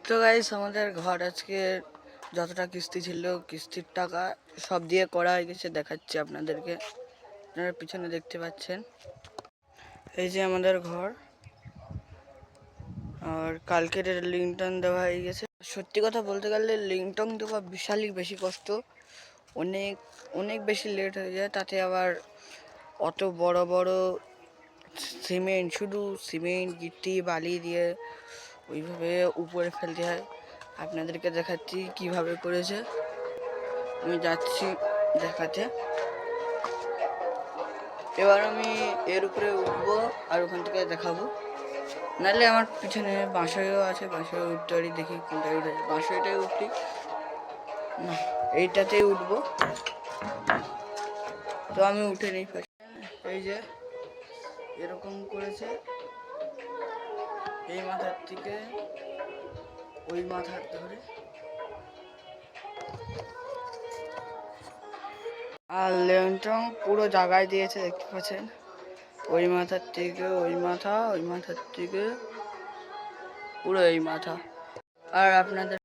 তো গাইস আমাদের ঘর আজকে যতটা কিস্তি ছিল কিস্তির টাকা সব দিয়ে করা হয়ে গেছে, দেখাচ্ছি আপনাদেরকে। আপনারা পিছনে দেখতে পাচ্ছেন, এই যে আমাদের ঘর। আর কালকের লিংটন দেওয়া হয়ে গেছে। সত্যি কথা বলতে গেলে লিংটন দেওয়া বিশালই বেশি কষ্ট, অনেক অনেক বেশি লেট হয়ে যায়। তাতে আবার অত বড় বড় সিমেন্ট, শুধু সিমেন্ট গিট্টি বালি দিয়ে ওইভাবে উপরে ফেলতে হয়। আপনাদেরকে দেখাচ্ছি কিভাবে করেছে, আমি যাচ্ছি দেখাতে। এবার আমি এর উপরে উঠবো আর ওখান থেকে দেখাবো। নাহলে আমার পিছনে বাঁশইও আছে, বাঁশই উঠতে পারি, দেখি কোনটা উঠে। বাঁশইটাই উঠি না, এইটাতেই উঠবো। তো আমি উঠে নিই ফার্স্ট। এই যে এরকম করেছে, এই মাথার থেকে ওই মাথার ধরে। আর লেন্টং পুরো জায়গায় দিয়েছে, দেখতে পাচ্ছেন। ওই মাথার থেকে ওই মাথা, ওই মাথার থেকে পুরো এই মাথা। আর আপনাদের